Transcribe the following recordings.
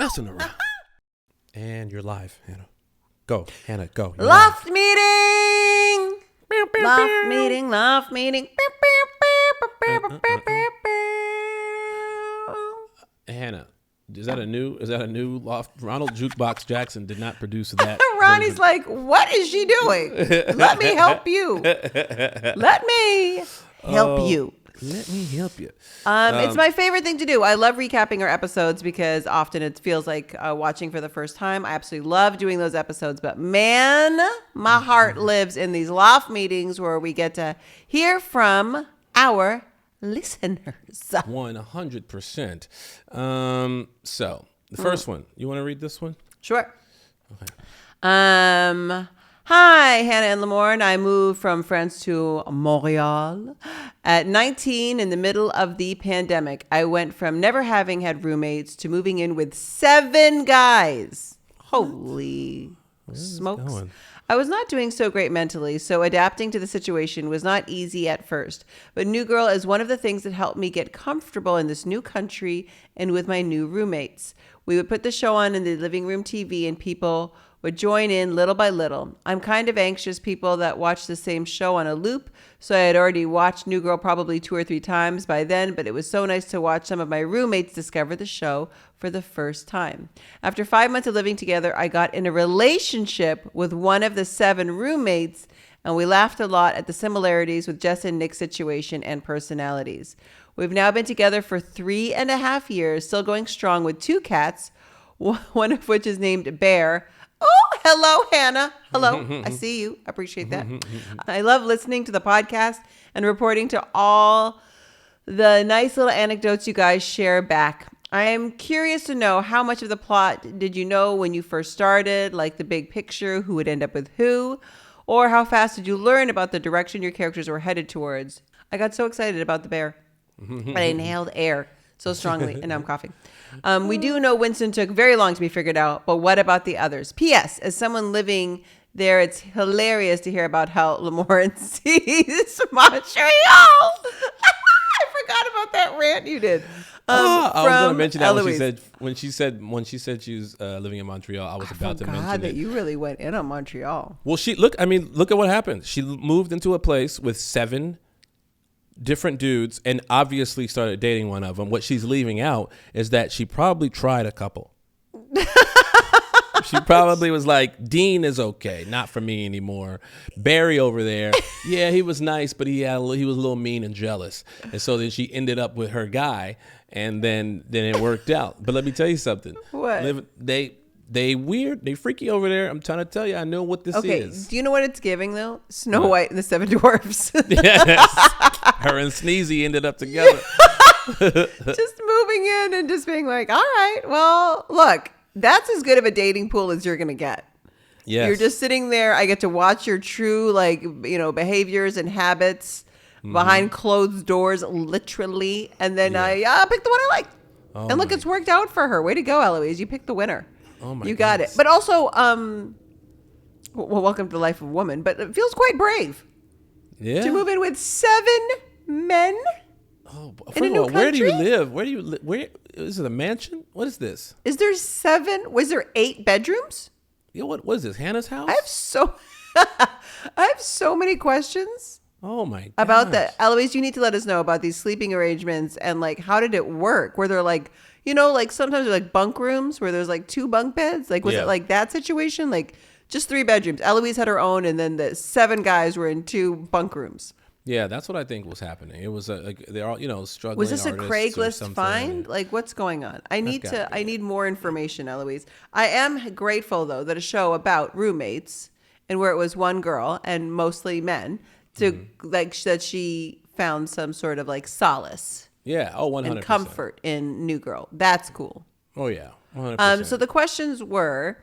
messing around. And you're live, Hannah. Go, Hannah, go. Loft meeting. Loft meeting. Loft meeting. Hannah, is that a new loft? Ronald Jukebox Jackson did not produce that. Ronnie's like, what is she doing? Let me help you. Let me help you. Let me help you. It's my favorite thing to do. I love recapping our episodes because often it feels like watching for the first time. I absolutely love doing those episodes. But man, my heart lives in these loft meetings where we get to hear from our listeners. 100%. So the first one, you want to read this one? Sure. Okay. Hi, Hannah and Lamorne. I moved from France to Montreal at 19 in the middle of the pandemic. I went from never having had roommates to moving in with 7 guys. Holy smokes. I was not doing so great mentally, so adapting to the situation was not easy at first. But New Girl is one of the things that helped me get comfortable in this new country and with my new roommates. We would put the show on in the living room TV and people would join in little by little. I'm kind of anxious people that watch the same show on a loop, so I had already watched New Girl probably 2 or 3 times by then, but it was so nice to watch some of my roommates discover the show for the first time. After 5 months of living together, I got in a relationship with one of the 7 roommates, and we laughed a lot at the similarities with Jess and Nick's situation and personalities. We've now been together for 3.5 years, still going strong with 2 cats, one of which is named Bear. Oh, hello, Hannah. Hello. I see you. I appreciate that. I love listening to the podcast and reporting to all the nice little anecdotes you guys share back. I am curious to know how much of the plot did you know when you first started, like the big picture, who would end up with who, or how fast did you learn about the direction your characters were headed towards? I got so excited about the bear, but I inhaled air so strongly, and now I'm coughing. We do know Winston took very long to be figured out, but what about the others? P.S. As someone living there, it's hilarious to hear about how Lamorne sees Montreal. I forgot about that rant you did. I was going to mention that when she said she was living in Montreal. I was about to mention God, that you really went in on Montreal. Well, look at what happened. She moved into a place with 7 different dudes and obviously started dating one of them. What she's leaving out is that she probably tried a couple. She probably was like, Dean is okay, not for me anymore. Barry over there, yeah, he was nice, but he was a little mean and jealous. And so then she ended up with her guy, and then it worked out. But let me tell you something. What? They weird, they freaky over there. I'm trying to tell you, I know what this is. Okay, do you know what it's giving though? Snow White and the 7 Dwarfs. Yes. Her and Sneezy ended up together. Just moving in and just being like, all right, well, look, that's as good of a dating pool as you're going to get. Yes. You're just sitting there. I get to watch your true, behaviors and habits behind closed doors, literally. And then I picked the one I like. Oh, and look, it's worked out for her. Way to go, Eloise. You picked the winner. Oh my! You got it. But also, welcome to the life of a woman. But it feels quite brave. Yeah. To move in with 7 men. Oh, first of all, where do you live? Where is it? A mansion? What is this? Is there 7? Was there 8 bedrooms? Yeah. What is this? Hannah's house? I have so many questions. Oh my God. About that, Eloise, you need to let us know about these sleeping arrangements and how did it work? Were there sometimes they're bunk rooms where there's 2 bunk beds? Was it like that situation? Just 3 bedrooms. Eloise had her own, and then the 7 guys were in 2 bunk rooms. Yeah, that's what I think was happening. It was they're all struggling. Was this a Craigslist find? What's going on? I need more information, Eloise. I am grateful though that a show about roommates and where it was one girl and mostly men that she found some sort of solace. Yeah. Oh, 100%. And comfort in New Girl. That's cool. Oh yeah. 100%. So the questions were,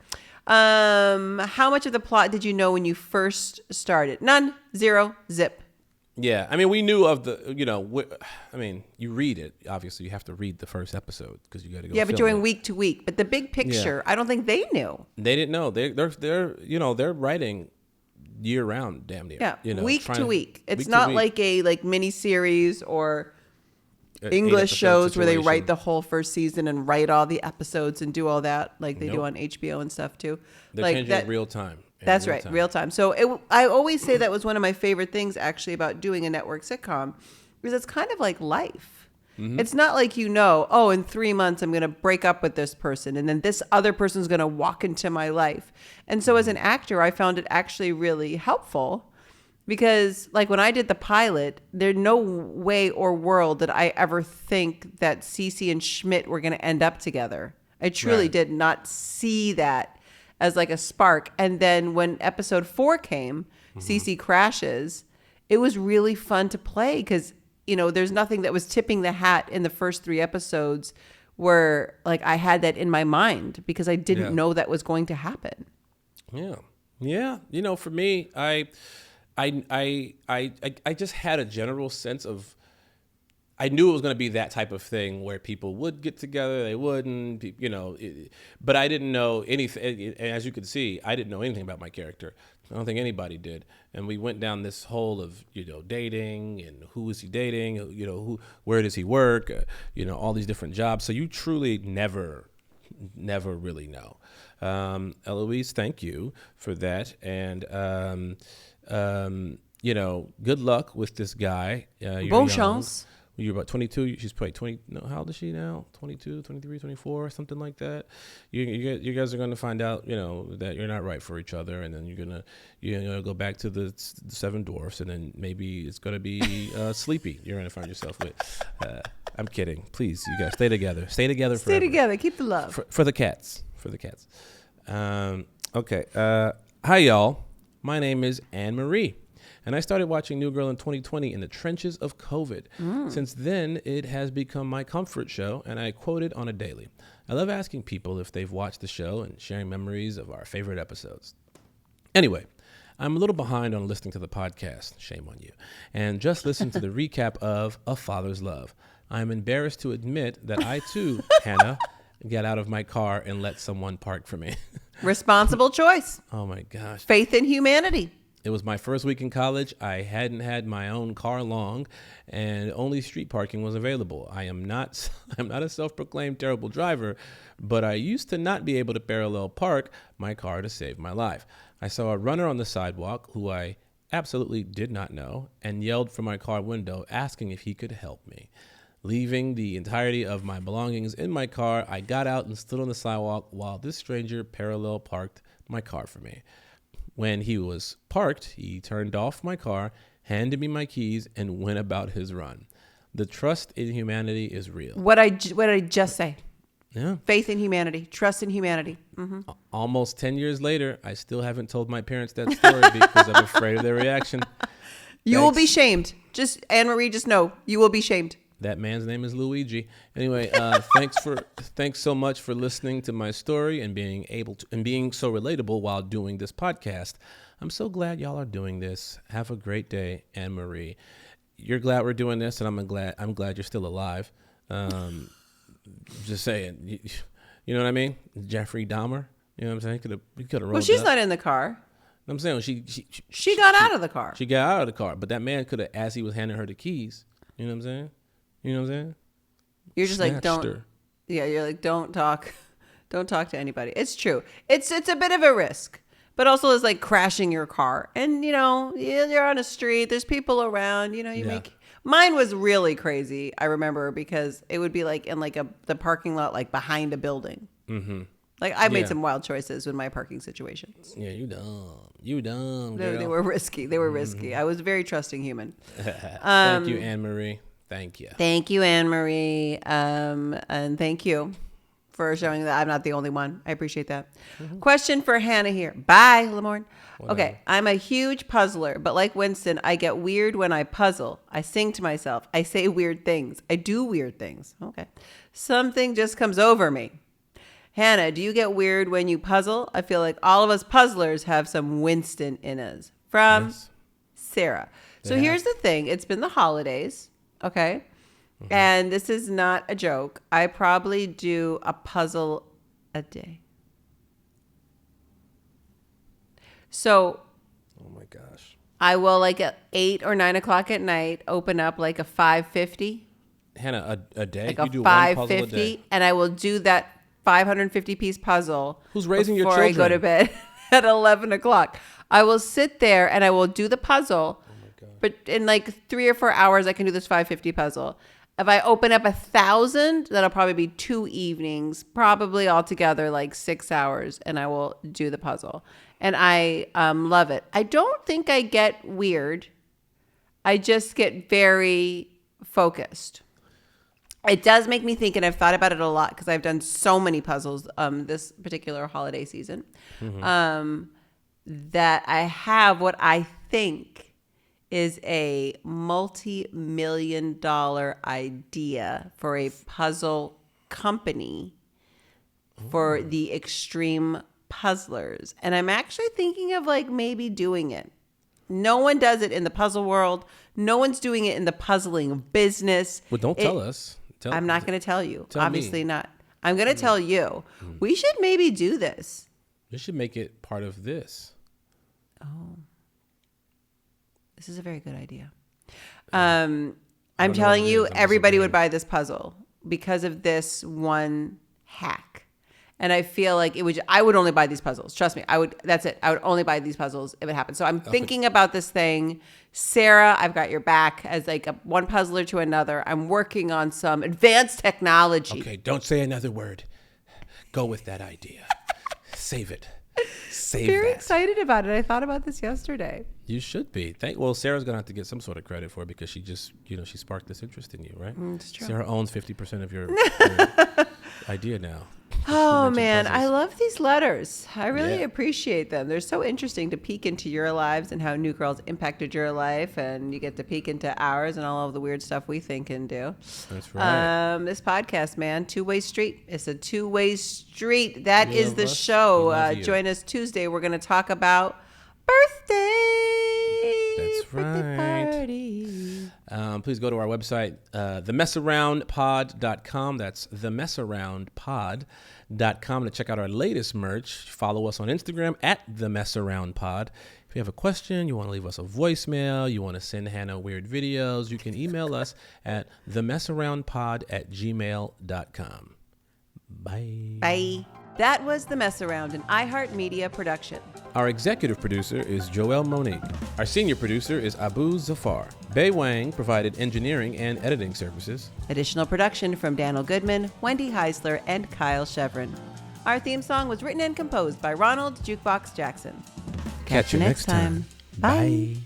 how much of the plot did you know when you first started? None. 0. Zip. Yeah, I mean, we knew of the, you read it. Obviously, you have to read the first episode because you got to go. Yeah, but during week to week. But the big picture, I don't think they knew. They didn't know. They're writing year round, damn near. Yeah, week to week. It's not like a mini series or English shows where they situation. write the whole first season and write all the episodes and do all that like they do Nope. on HBO and stuff too. They're like changing that, in real time. That's right, real time. So I always say that was one of my favorite things actually about doing a network sitcom, because it's kind of like life. Mm-hmm. It's not like, oh, in 3 months I'm going to break up with this person and then this other person's going to walk into my life. And so as an actor, I found it actually really helpful, because like when I did the pilot, there's no way or world that I ever think that Cece and Schmidt were going to end up together. I truly did not see that as like a spark. And then when episode 4 came, Cece crashes, it was really fun to play because, there's nothing that was tipping the hat in the first 3 episodes where like I had that in my mind because I didn't know that was going to happen. Yeah. Yeah. For me, I just had a general sense of, I knew it was going to be that type of thing where people would get together, they wouldn't, but I didn't know anything. And as you could see, I didn't know anything about my character. I don't think anybody did. And we went down this hole of, dating and who is he dating, where does he work, all these different jobs. So you truly never really know. Eloise, thank you for that. And, good luck with this guy. Bon chance. You're about 22. She's probably 20. No, how old is she now? 22, 23, 24, something like that. You guys are going to find out, that you're not right for each other. And then you're going to go back to the 7 dwarfs. And then maybe it's going to be Sleepy you're going to find yourself with. I'm kidding. Please, you guys, stay together. Stay together forever. Stay together. Keep the love. For the cats. For the cats. Okay. Hi, y'all. My name is Anne Marie. And I started watching New Girl in 2020 in the trenches of COVID. Since then, it has become my comfort show, and I quote it on a daily. I love asking people if they've watched the show and sharing memories of our favorite episodes. Anyway, I'm a little behind on listening to the podcast, shame on you, and just listened to the recap of A Father's Love. I'm embarrassed to admit that I too, Hannah, get out of my car and let someone park for me. Responsible choice. Oh my gosh. Faith in humanity. It was my first week in college. I hadn't had my own car long, and only street parking was available. I'm not a self-proclaimed terrible driver, but I used to not be able to parallel park my car to save my life. I saw a runner on the sidewalk who I absolutely did not know and yelled from my car window asking if he could help me. Leaving the entirety of my belongings in my car, I got out and stood on the sidewalk while this stranger parallel parked my car for me. When he was parked, he turned off my car, handed me my keys, and went about his run. The trust in humanity is real. What did I just say? Yeah. Faith in humanity, trust in humanity. Mm-hmm. Almost 10 years later, I still haven't told my parents that story because I'm afraid of their reaction. You will be shamed. Just Anne Marie, just know you will be shamed. That man's name is Luigi. Anyway, thanks so much for listening to my story and being so relatable while doing this podcast. I'm so glad y'all are doing this. Have a great day, Anne Marie. You're glad we're doing this, and I'm glad you're still alive. Just saying, you know what I mean? Jeffrey Dahmer. You know what I'm saying? He could have. Well, she's not in the car. I'm saying she got out of the car. She got out of the car, but that man could have, as he was handing her the keys. You know what I'm saying? You know what I'm saying? You're just like, don't. Her. Yeah, you're like, don't talk to anybody. It's true. It's a bit of a risk, but also it's like crashing your car, and you're on a street. There's people around. Mine was really crazy. I remember because it would be like in like the parking lot, like behind a building. Mm-hmm. Like I made some wild choices with my parking situations. Yeah, you dumb. Girl. They were risky. Risky. I was a very trusting human. Thank you, Anne Marie. Thank you. Thank you, Anne Marie. And thank you for showing that I'm not the only one. I appreciate that. Mm-hmm. Question for Hannah here. Bye, Lamorne. Okay, I'm a huge puzzler, but like Winston, I get weird when I puzzle. I sing to myself. I say weird things. I do weird things. Okay. Something just comes over me. Hannah, do you get weird when you puzzle? I feel like all of us puzzlers have some Winston in us. From Sarah. So here's the thing. It's been the holidays. Okay. Mm-hmm. And this is not a joke. I probably do a puzzle a day. So. Oh my gosh. I will like at 8 or 9 o'clock at night open up like a 550 Hannah, a day? Like you a do one puzzle a 550, day? and I will do that 550 piece puzzle. Who's raising your before I go to children? bed at 11 o'clock. I will sit there and I will do the puzzle. Oh my God. But in like 3 or 4 hours, I can do this 550 puzzle. If I open up 1,000, that'll probably be 2 evenings, probably altogether like 6 hours, and I will do the puzzle. And I love it. I don't think I get weird. I just get very focused. It does make me think, and I've thought about it a lot because I've done so many puzzles this particular holiday season, that I have what I think is a multi-million-dollar idea for a puzzle company for the extreme puzzlers. And I'm actually thinking of like maybe doing it. No one does it in the puzzle world. No one's doing it in the puzzling business. Well, don't tell us. I'm not going to tell you. Tell Obviously me. not. I'm going to tell you. We should maybe do this. You should make it part of this. Oh. This is a very good idea. I'm telling you, everybody would buy this puzzle because of this one hack. And I feel like I would only buy these puzzles. Trust me. That's it. I would only buy these puzzles if it happened. So I'm thinking about this thing. Sarah, I've got your back as like one puzzler to another. I'm working on some advanced technology. Okay, don't say another word. Go with that idea. Save it. Save Very that. excited about it. I thought about this yesterday. You should be. Well, Sarah's gonna have to get some sort of credit for it because she just, she sparked this interest in you, right? It's true. Sarah owns 50% of your idea now. Oh Mentioned man, puzzles. I love these letters. I really Yeah. appreciate them. They're so interesting to peek into your lives and how New Girls impacted your life, and you get to peek into ours and all of the weird stuff we think and do. That's right. This podcast, man, two-way street. It's a two-way street. That We is love the us. show. We love you. Join us Tuesday. We're going to talk about birthday. That's Birthday right. party. Please go to our website, themessaroundpod.com. That's themessaroundpod.com to check out our latest merch. Follow us on Instagram at themessaroundpod. If you have a question, you want to leave us a voicemail, you want to send Hannah weird videos, you can email us at themessaroundpod@gmail.com. Bye. Bye. That was The Mess Around, an iHeartMedia production. Our executive producer is Joel Monique. Our senior producer is Abu Zafar. Bei Wang provided engineering and editing services. Additional production from Daniel Goodman, Wendy Heisler, and Kyle Chevron. Our theme song was written and composed by Ronald Jukebox Jackson. Catch you next time. Bye. Bye.